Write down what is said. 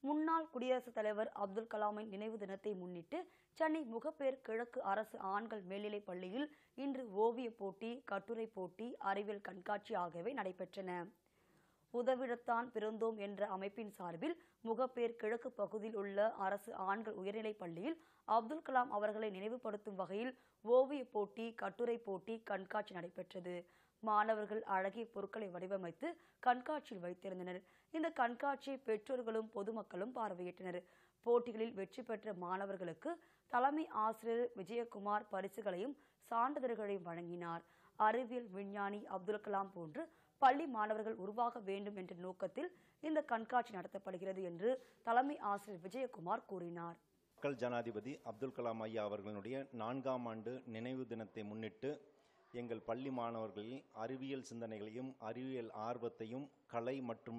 முன்னாள் குடியரசுத் தலைவர் அப்துல் கலாமின் நினைவு தினத்தை முன்னிட்டு சென்னை முகப்பேர் கிழக்கு அரசு ஆண்கள் மேல்நிலைப் பள்ளியில் இன்று ஓவியப் போட்டி, கட்டுரை போட்டி, அறிவியல் கண்காட்சி ஆகியவை நடைபெற்றன. உதவிடத்தான் பிறந்தோம் என்ற அமைப்பின் சார்பில் முகப்பேர் கிழக்கு பகுதியில் உள்ள அரசு ஆண்கள் உயர்நிலைப் பள்ளியில் அப்துல் கலாம் அவர்களை நினைவுபடுத்தும் வகையில் ஓவியப் போட்டி, கட்டுரை போட்டி, கண்காட்சி நடைபெற்றது. மாணவர்கள் அழகிய பொருட்களை வடிவமைத்து கண்காட்சியில் வைத்திருந்தனர். இந்த கண்காட்சியை பெற்றோர்களும் பொதுமக்களும் பார்வையிட்டனர். போட்டிகளில் வெற்றி பெற்ற மாணவர்களுக்கு தலைமை ஆசிரியர் விஜயகுமார் பரிசுகளையும் சான்றிதழ்களையும் வழங்கினார். அறிவியல் விஞ்ஞானி அப்துல் கலாம் போன்று பள்ளி மாணவர்கள் உருவாக வேண்டும் என்ற நோக்கத்தில் இந்த கண்காட்சி நடத்தப்படுகிறது என்று தலைமை ஆசிரியர் விஜயகுமார் கூறினார். மக்கள் ஜனாதிபதி அப்துல் கலாம் ஐயா அவர்களுடைய 4ஆம் ஆண்டு நினைவு தினத்தை முன்னிட்டு எங்கள் பள்ளி மாணவர்களில் அறிவியல் சிந்தனைகளையும் அறிவியல் ஆர்வத்தையும் கலை மற்றும்